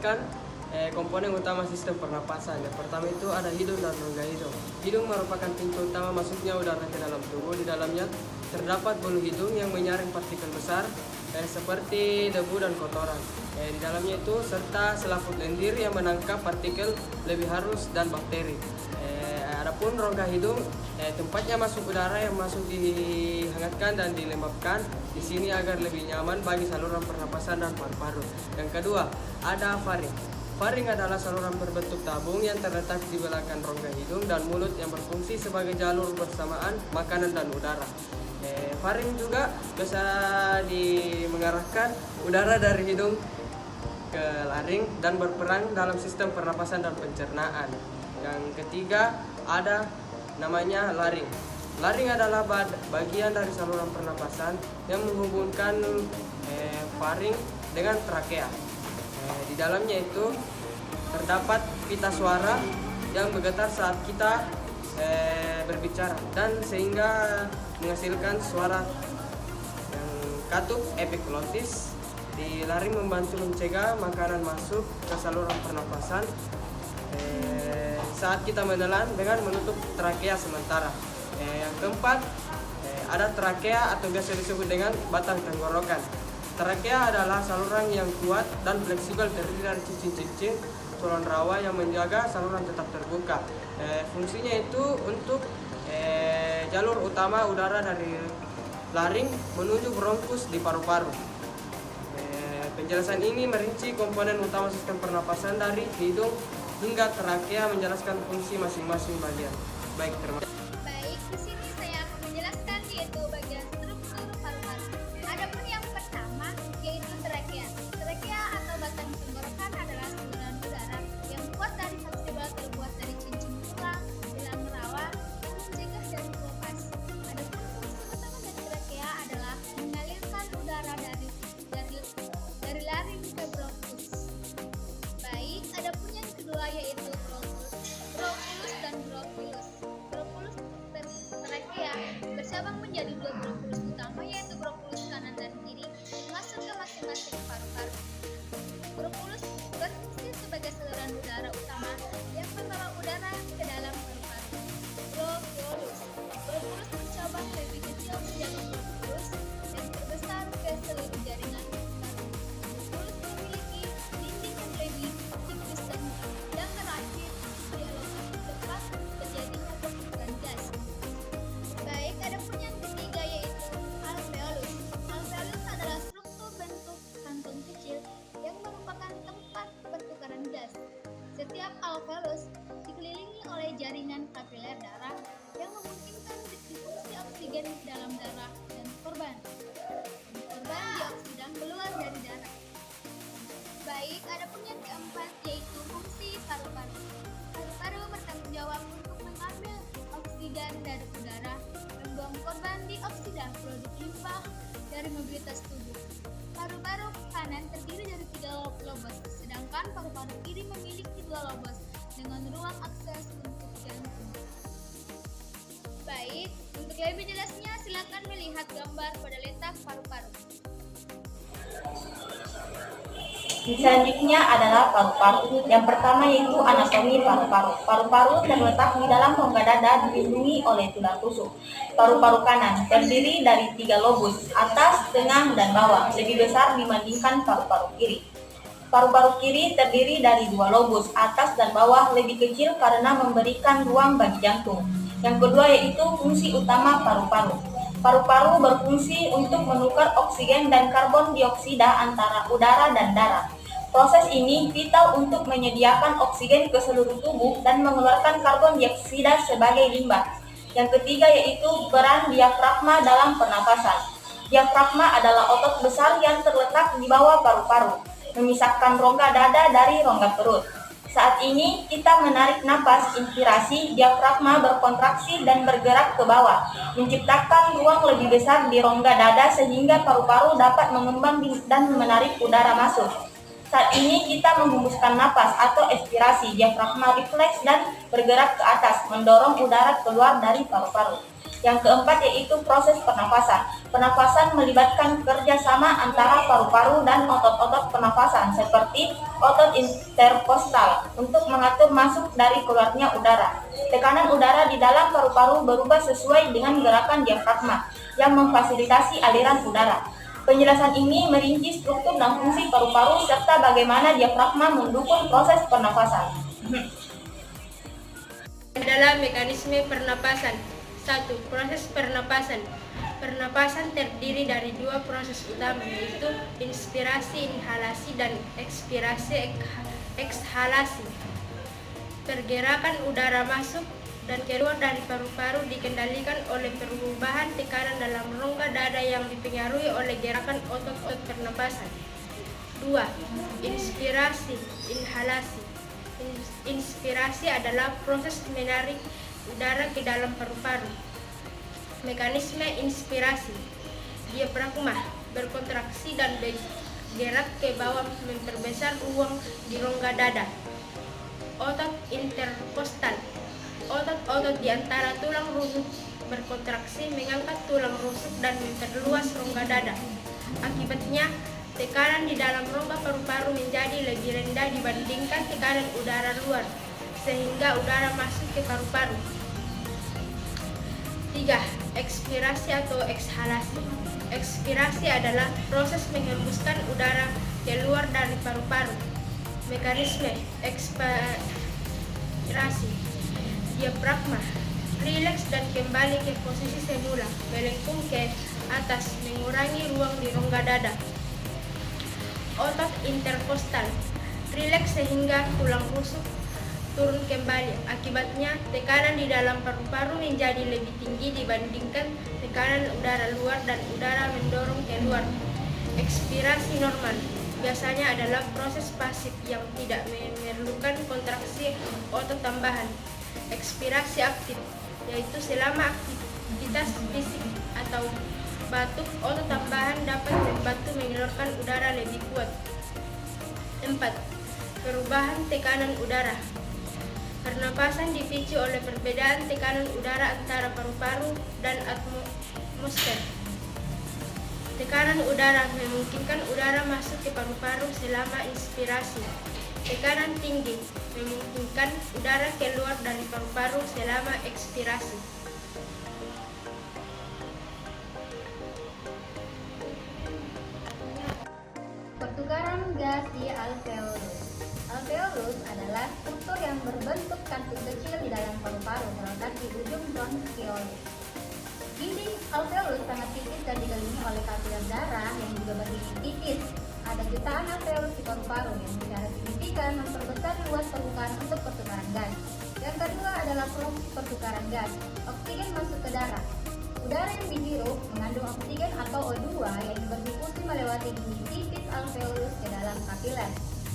merupakan komponen utama sistem pernapasan. Yang pertama itu ada hidung dan rongga hidung. Hidung merupakan pintu utama masuknya udara ke dalam tubuh. Di dalamnya terdapat bulu hidung yang menyaring partikel besar seperti debu dan kotoran. Di dalamnya itu serta selaput lendir yang menangkap partikel lebih halus dan bakteri. Adapun rongga hidung, tempatnya masuk udara yang masuk dihangatkan dan dilembabkan di sini agar lebih nyaman bagi saluran pernapasan dan paru-paru. Yang kedua, ada faring. Faring adalah saluran berbentuk tabung yang terletak di belakang rongga hidung dan mulut yang berfungsi sebagai jalur bersamaan makanan dan udara. Faring juga bisa mengarahkan udara dari hidung ke laring dan berperan dalam sistem pernapasan dan pencernaan. Yang ketiga ada namanya laring. Laring adalah bagian dari saluran pernapasan yang menghubungkan faring dengan trakea. Di dalamnya itu terdapat pita suara yang bergetar saat kita berbicara dan sehingga menghasilkan suara yang katup epiglotis. Di laring membantu mencegah makanan masuk ke saluran pernapasan saat kita menelan dengan menutup trakea sementara. Yang keempat ada trakea atau biasa disebut dengan batang tenggorokan. Trakea adalah saluran yang kuat dan fleksibel terdiri dari cincin-cincin tulang rawa yang menjaga saluran tetap terbuka. Fungsinya itu untuk jalur utama udara dari laring menuju bronkus di paru-paru. Penjelasan ini merinci komponen utama sistem pernapasan dari hidung hingga trakea, menjelaskan fungsi masing-masing bagian. Baik, terima kasih. Baik, di sini saya akan menjelaskan yaitu bagian struktur paru-paru. Adapun yang pertama yaitu trakea. Trakea atau batang tenggorokan adalah saluran udara yang kuat dan fleksibel terbuat dari cincin tulang, bilang rawa, yang mencegah dan melepas. Adapun fungsi utama dari trakea adalah mengalirkan udara dari laring ke bronkus. Baik, adapun yang kedua yaitu bronkus. Bronkulus dan bronkulus. Bronkulus trakea bercabang menjadi dua bronkulus utama yaitu bronkulus kanan dan kiri masuk ke masing-masing paru-paru. Bronkulus berfungsi sebagai saluran udara utama yang membawa udara ke dalam paru-paru. Bronkulus bercabang lebih kecil menjadi bronkulus yang terbesar ke seluruh jaringan. Bronkulus memiliki dinding yang lebih tipis dan terakhir dia lebih cepat terjadinya pertukaran gas. Baik, adapun yang ketiga yaitu alveolus. Alveolus adalah struktur bentuk kantung kecil yang merupakan tempat pertukaran gas. Setiap alveolus dikelilingi oleh jaringan kapiler darah yang memungkinkan distribusi oksigen ke dalam darah dan korban dioksidan keluar dari darah. Baik, adapun yang keempat yaitu fungsi paru-paru. Paru-paru bertanggung jawab untuk mengambil oksigen dari udara, membuang korban dioksida produk limpa dari mobilitas tubuh. Paru-paru kanan terdiri dari 3 lobus, sedangkan paru-paru kiri memiliki 2 lobus dengan ruang akses untuk jantung. Baik, untuk lebih jelasnya silakan melihat gambar pada letak paru-paru. Selanjutnya adalah paru-paru. Yang pertama yaitu anatomi paru-paru. Paru-paru terletak di dalam rongga dada dilindungi oleh tulang rusuk. Paru-paru kanan terdiri dari 3 lobus, atas, tengah, dan bawah, lebih besar dibandingkan paru-paru kiri. Paru-paru kiri terdiri dari 2 lobus, atas dan bawah, lebih kecil karena memberikan ruang bagi jantung. Yang kedua yaitu fungsi utama paru-paru. Paru-paru berfungsi untuk menukar oksigen dan karbon dioksida antara udara dan darah. Proses ini vital untuk menyediakan oksigen ke seluruh tubuh dan mengeluarkan karbon dioksida sebagai limbah. Yang ketiga yaitu peran diafragma dalam pernapasan. Diafragma adalah otot besar yang terletak di bawah paru-paru, memisahkan rongga dada dari rongga perut. Saat ini kita menarik napas inspirasi, diafragma berkontraksi dan bergerak ke bawah, menciptakan ruang lebih besar di rongga dada sehingga paru-paru dapat mengembang dan menarik udara masuk. Saat ini kita menghembuskan napas atau ekspirasi, diafragma refleks dan bergerak ke atas, mendorong udara keluar dari paru-paru. Yang keempat yaitu proses pernafasan. Pernafasan melibatkan kerjasama antara paru-paru dan otot-otot pernafasan seperti otot interkostal untuk mengatur masuk dari keluarnya udara. Tekanan udara di dalam paru-paru berubah sesuai dengan gerakan diafragma yang memfasilitasi aliran udara. Penjelasan ini merinci struktur dan fungsi paru-paru serta bagaimana diafragma mendukung proses pernafasan. Adalah mekanisme pernapasan. 1. Proses pernapasan. Pernapasan terdiri dari dua proses utama, yaitu inspirasi inhalasi dan ekspirasi ekshalasi. Pergerakan udara masuk dan keluar dari paru-paru dikendalikan oleh perubahan tekanan dalam rongga dada yang dipengaruhi oleh gerakan otot-otot pernapasan. 2. Inspirasi inhalasi. Inspirasi adalah proses menarik udara ke dalam paru-paru. Mekanisme inspirasi. Diafragma berkontraksi dan bergerak ke bawah memperbesar ruang di rongga dada. Otot interkostal. Otot-otot di antara tulang rusuk berkontraksi mengangkat tulang rusuk dan memperluas rongga dada. Akibatnya, tekanan di dalam rongga paru-paru menjadi lebih rendah dibandingkan tekanan udara luar, sehingga udara masuk ke paru-paru. 3. Ekspirasi atau ekshalasi. Ekspirasi adalah proses menghembuskan udara keluar dari paru-paru. Mekanisme ekspirasi. Diafragma rileks dan kembali ke posisi semula, melengkung ke atas, mengurangi ruang di rongga dada. Otot interkostal rileks sehingga tulang rusuk turun kembali. Akibatnya, tekanan di dalam paru-paru menjadi lebih tinggi dibandingkan tekanan udara luar dan udara mendorong keluar. Ekspirasi normal biasanya adalah proses pasif yang tidak memerlukan kontraksi otot tambahan. Ekspirasi aktif, yaitu selama aktivitas fisik atau batuk, otot tambahan dapat membantu mengeluarkan udara lebih kuat. 4. Perubahan tekanan udara. Pernapasan dipicu oleh perbedaan tekanan udara antara paru-paru dan atmosfer. Tekanan udara memungkinkan udara masuk ke paru-paru selama inspirasi. Tekanan tinggi memungkinkan udara keluar dari paru-paru selama ekspirasi. Pertukaran gas di alveolus. Alveolus adalah struktur yang berbentuk kantung kecil di dalam paru-paru terletak di ujung bronkiolus. Dinding alveolus sangat tipis dan dikelilingi oleh kapiler darah yang juga berdinding tipis. Ada jutaan alveolus di paru-paru yang secara signifikan memperbesar luas permukaan untuk pertukaran gas. Yang kedua adalah proses pertukaran gas. Oksigen masuk ke darah. Udara yang dihirup mengandung oksigen atau O2 yang berdifusi melewati dinding tipis alveolus ke dalam kapiler.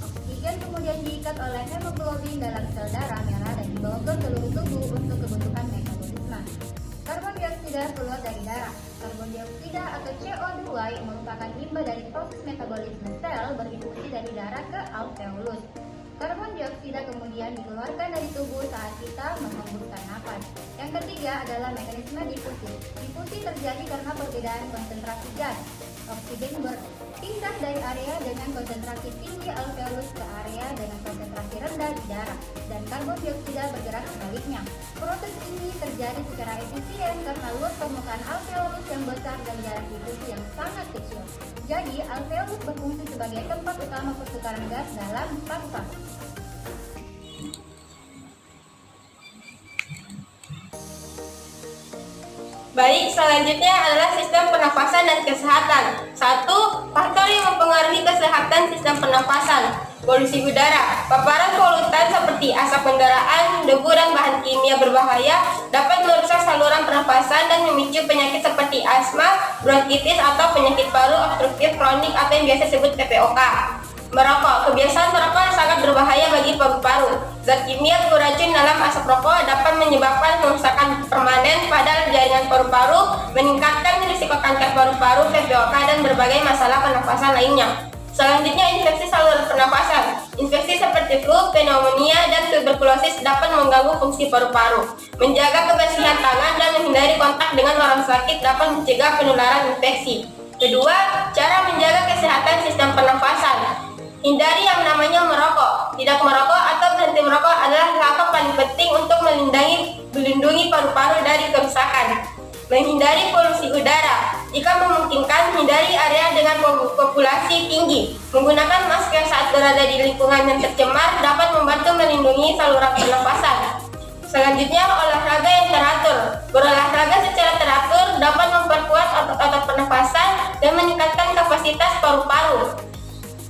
Oksigen kemudian diikat oleh hemoglobin dalam sel darah merah dan dibawa ke seluruh tubuh untuk kebutuhan metabolisme. Karbon dioksida keluar dari darah. Karbon dioksida atau CO2 yang merupakan limbah dari proses metabolisme sel berdifusi dari darah ke alveolus. Karbon dioksida kemudian dikeluarkan dari tubuh saat kita menghembuskan napas. Yang ketiga adalah mekanisme difusi. Difusi terjadi karena perbedaan konsentrasi gas. Oksigen berpindah dari area dengan konsentrasi tinggi alveolus ke area dengan konsentrasi rendah di darah, dan karbon dioksida bergerak sebaliknya. Proses ini terjadi secara efisien karena luas permukaan alveolus yang besar dan jarak difusi yang sangat kecil. Jadi, alveolus berfungsi sebagai tempat utama pertukaran gas dalam paru-paru. Baik, selanjutnya adalah sistem pernafasan dan kesehatan. 1. Faktor yang mempengaruhi kesehatan sistem pernafasan. Polusi udara. Paparan polutan seperti asap kendaraan, debu, dan bahan kimia berbahaya dapat merusak saluran pernafasan dan memicu penyakit seperti asma, bronkitis, atau penyakit paru obstruktif kronik atau yang biasa disebut PPOK. Merokok. Kebiasaan merokok sangat berbahaya bagi paru-paru. Zat kimia beracun dalam asap rokok dapat menyebabkan kerusakan permanen pada jaringan paru-paru, meningkatkan risiko kanker paru-paru, PPOK, dan berbagai masalah pernafasan lainnya. Selanjutnya, infeksi saluran pernafasan. Infeksi seperti flu, pneumonia, dan tuberkulosis dapat mengganggu fungsi paru-paru. Menjaga kebersihan tangan dan menghindari kontak dengan orang sakit dapat mencegah penularan infeksi. Kedua, cara menjaga kesehatan sistem pernafasan. Hindari yang namanya merokok. Tidak merokok atau berhenti merokok adalah langkah paling penting untuk melindungi paru-paru dari kerusakan. Menghindari polusi udara. Jika memungkinkan, hindari area dengan populasi tinggi. Menggunakan masker saat berada di lingkungan yang tercemar dapat membantu melindungi saluran pernafasan. Selanjutnya, olahraga yang teratur. Berolahraga secara teratur dapat memperkuat otot-otot pernafasan dan meningkatkan kapasitas paru-paru.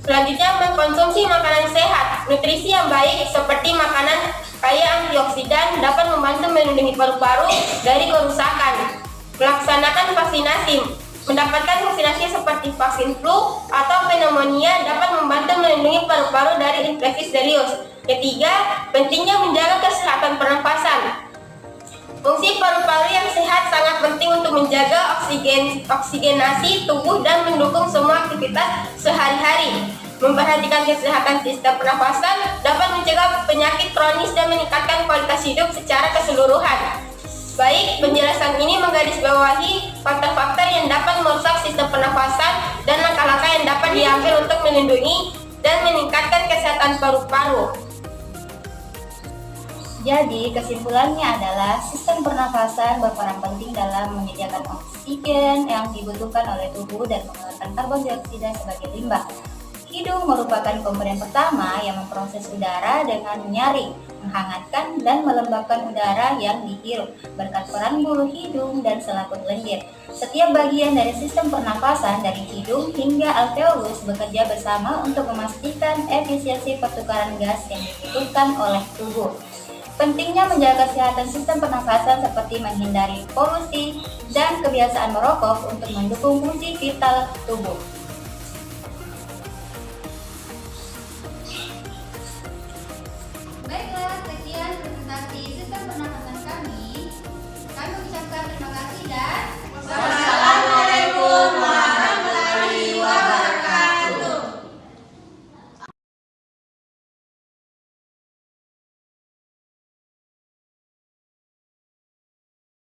Selanjutnya, mengkonsumsi makanan sehat. Nutrisi yang baik seperti makanan kaya antioksidan dapat membantu melindungi paru-paru dari kerusakan. Melaksanakan vaksinasi. Mendapatkan vaksinasi seperti vaksin flu atau pneumonia dapat membantu melindungi paru-paru dari infeksi serius. Ketiga, pentingnya menjaga kesehatan pernafasan. Fungsi paru-paru yang sehat sangat penting untuk menjaga oksigenasi tubuh dan mendukung semua aktivitas sehari-hari. Memperhatikan kesehatan sistem pernafasan dapat mencegah penyakit kronis dan meningkatkan kualitas hidup secara keseluruhan. Baik, penjelasan ini menggarisbawahi faktor-faktor yang dapat merusak sistem pernafasan dan langkah-langkah yang dapat diambil untuk melindungi dan meningkatkan kesehatan paru-paru. Jadi, kesimpulannya adalah sistem pernafasan berperan penting dalam menyediakan oksigen yang dibutuhkan oleh tubuh dan mengeluarkan karbon dioksida sebagai limbah. Hidung merupakan komponen pertama yang memproses udara dengan menyaring, menghangatkan, dan melembabkan udara yang dihirup berkat peran bulu hidung dan selaput lendir. Setiap bagian dari sistem pernafasan dari hidung hingga alveolus bekerja bersama untuk memastikan efisiensi pertukaran gas yang dibutuhkan oleh tubuh. Pentingnya menjaga kesehatan sistem pernafasan seperti menghindari polusi dan kebiasaan merokok untuk mendukung fungsi vital tubuh. Baiklah, sekian presentasi sistem pernafasan kami. Kami ucapkan terima kasih dan